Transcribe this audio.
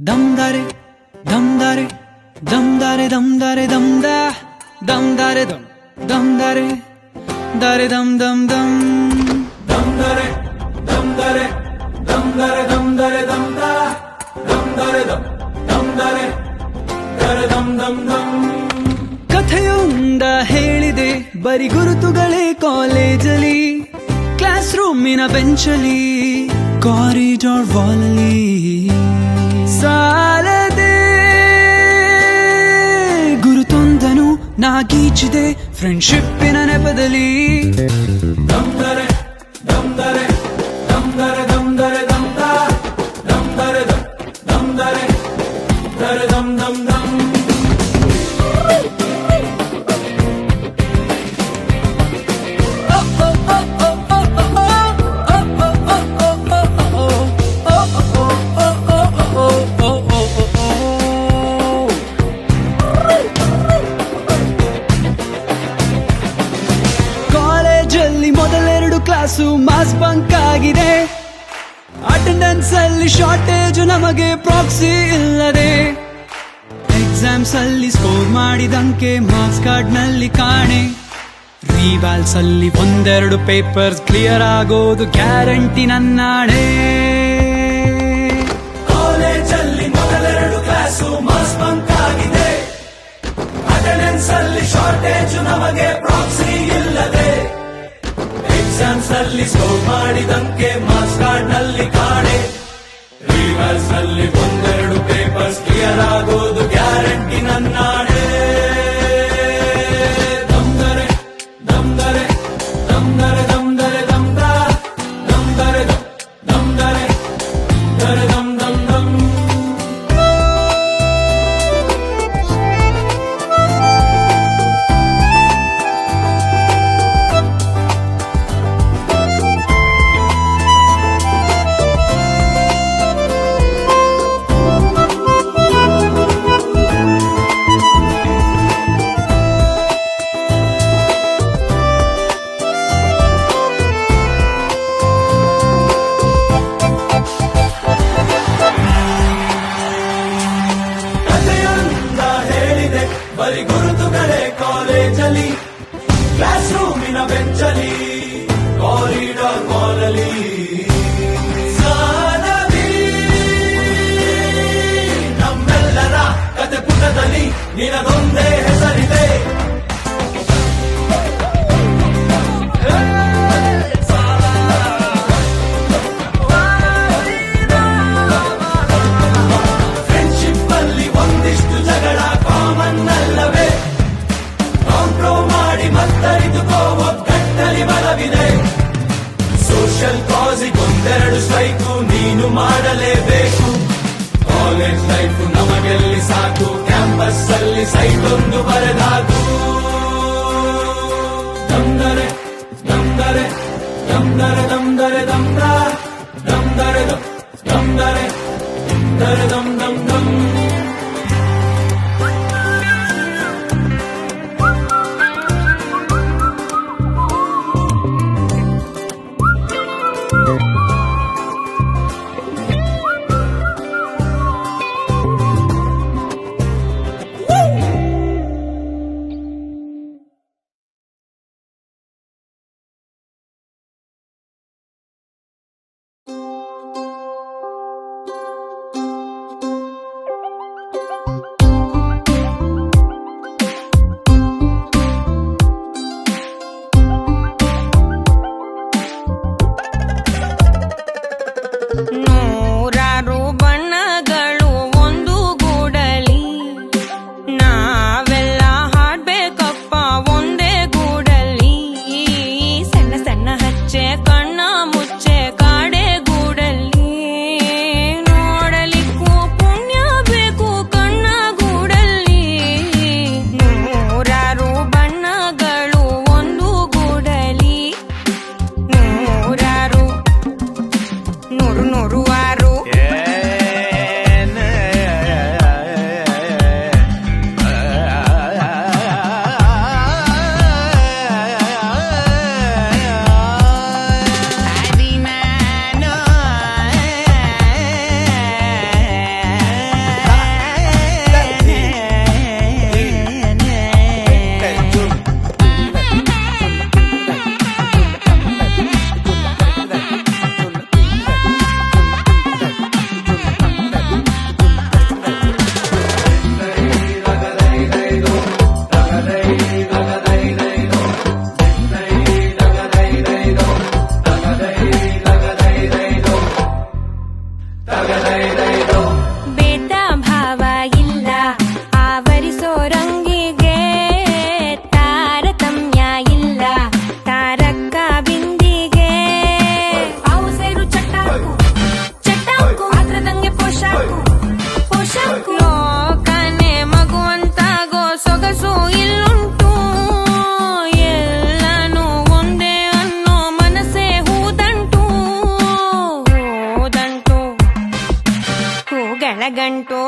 ದಮ್ದಾರೆ ದಮ್ದಾರೆ ದಮ್ದಾರೆ ದಮ್ದಾರೆ ದಮ್ದಾ ದಮ್ದಾರೆ ದಮ್ ದಮ್ದಾರೆ ದಾರೆ ದಮ್ ದಮ್ ದಮ್ ದಮ್ದಾರೆ ದಮ್ದಾರೆ ದಮ್ದಾರೆ ದಮ್ದಾರೆ ದಮ್ದಾ ದಮ್ದಾರೆ ದಮ್ ದಮ್ದಾರೆ ದಾರೆ ದಮ್ ದಮ್ ದಮ್. ಕಥೆಯೊಂದ ಹೇಳಿದೆ ಬರಿ ಗುರುತುಗಳೇ ಕಾಲೇಜಲ್ಲಿ, ಕ್ಲಾಸ್ ರೂಮಿನ ಬೆಂಚಲ್ಲಿ, ಕಾರಿಡಾರ್ ವಾಲಲ್ಲಿ ಸಾಲದೆ ಗುರುತೊಂದನು ನಾಗೀಚಿದೆ ಫ್ರೆಂಡ್ಶಿಪ್ಪಿನ ನೆಪದಲ್ಲಿ. ದಮ್ದರೆ ದಮ್ದರೆ ದಮ್ದರೆ ದಮ್ದರೆ ದಮ್ದ ದಮ್ದರೆ ದಮ್ದರೆ ದರೆ ದಮ್ ದಮ್ ದಮ್. ಮೊದಲೆರಡು ಕ್ಲಾಸು ಮಾಸ್ ಬಂಕ್ ಆಗಿದೆ, ಅಟೆಂಡೆನ್ಸ್ ಅಲ್ಲಿ ಶಾರ್ಟೇಜ್ ನಮಗೆ ಪ್ರಾಕ್ಸಿ ಇಲ್ಲದೆ, ಎಕ್ಸಾಮ್ಸ್ ಅಲ್ಲಿ ಸ್ಕೋರ್ ಮಾಡಿದಂಕೆ ಮಾರ್ಕ್ಸ್ ಕಾರ್ಡ್ ನಲ್ಲಿ ಕಾಣೆ, ರಿವಾಲ್ಸ್ ಅಲ್ಲಿ ಒಂದೆರಡು ಪೇಪರ್ಸ್ ಕ್ಲಿಯರ್ ಆಗೋದು ಗ್ಯಾರಂಟಿ ನನ್ನಾಣೆ. ಕಾಲೇಜಲ್ಲಿ ಮೊದಲೆರಡು ಕ್ಲಾಸು ಮಾಸ್ ಬಂಕ್ ಆಗಿದೆ, ಅಟೆಂಡೆನ್ಸ್ ಅಲ್ಲಿ ಶಾರ್ಟೇಜ್ ನಮಗೆ ಪ್ರಾಕ್ಸಿ ಇಲ್ಲದೆ, ಎಕ್ಸಾಮ್ಸ್ ಅಲ್ಲಿ ಸ್ಕೋರ್ ಮಾಡಿದಂಕೆ ಮಾರ್ಕ್ಸ್ ಕಾರ್ಡ್ ನಲ್ಲಿ ಕಾಣೆ, ರಿವರ್ಸ್ ನಲ್ಲಿ ಒಂದೆರಡು ಪೇಪರ್ಸ್ ಕ್ಲಿಯರ್ ಆಗೋದು ಗ್ಯಾರಂಟಿ ನನ್ನಾಣೆ. ದಮ್ದರೆ ದಮ್ದರೆ ದಮ್ದರೆ ದಮ್ದರೆ ದಮ್ದ ದಮ್ದರೆ ದಮ್ದರೆ ದರೆ ದಮ್ ದಮ್ ದಮ್. ಬರಿ ಗುರುತುಗಳೇ ಕಾಲೇಜಲ್ಲಿ, ಕ್ಲಾಸ್ ರೂಮಿನ ಬೆಂಚಲ್ಲಿ, ಕಾರಿಡಾರ್ ವಾಲಲ್ಲಿ ಸಾಲದಿ ನಮ್ಮೆಲ್ಲರ ಕತೆ ಪುಟದಲ್ಲಿ ನಿನಗೊಂದೇ ಹೆಸರಿದೆ. ಫ್ರೆಂಡ್ಶಿಪ್ ಅಲ್ಲಿ ಒಂದಿಷ್ಟು ಜಗಳ ಕಾಮನ್ ಅಲ್ಲವೇ, ಕಾಂಪ್ರೋ ಮಾಡಿ ಮತ್ತರಿದುಕೋ ಒಗ್ಗಟ್ಟಲ್ಲಿ ಬಲವಿದೆ. ಸೋಷಿಯಲ್ ಕಾಸಿಗೊಂದೆರಡು ಸ್ಟ್ರೈಕು ನೀನು ಮಾಡಲೇಬೇಕು, ಕಾಲೇಜ್ ಲೈಫ್ ನಮಗೆಲ್ಲಿ ಸಾಕು, ಕ್ಯಾಂಪಸ್ ಅಲ್ಲಿ ಸೈಟ್ ಒಂದು ಬರೆದಾಕು. ದಮ್ದರೆ ದಮ್ದರೆ ದಮ್ದರೆ ದಮ್ದರೆ ದಮ್ದ ದಮ್ದರೆ ದಮ್ದರೆ ದರೆ ದಮ್ ದಮ್ ದಮ್. ನೂರಾರು ಬಣ್ಣಗಳು ಒಂದು ಗೂಡಲಿ, ನಾವೆಲ್ಲ ಹಾಡ್ಬೇಕಪ್ಪ ಒಂದೇ ಗೂಡಲ್ಲಿ, ಸಣ್ಣ ಸಣ್ಣ ಹಚ್ಚೆ ಕಣ್ಣ ಮುಚ್ಚೆ ಕಾಡೆ ಗೂಡಲ್ಲಿ, ನೋಡಲಿಕ್ಕೂ ಪುಣ್ಯ ಬೇಕು ಕಣ್ಣ ಗೂಡಲ್ಲಿ. ನೂರಾರು ಬಣ್ಣಗಳು ಒಂದು ಗೂಡಲಿ, ನೂರಾರು ನೂರು ನೂರು ಆರು. ಬೆಳಗಂಟು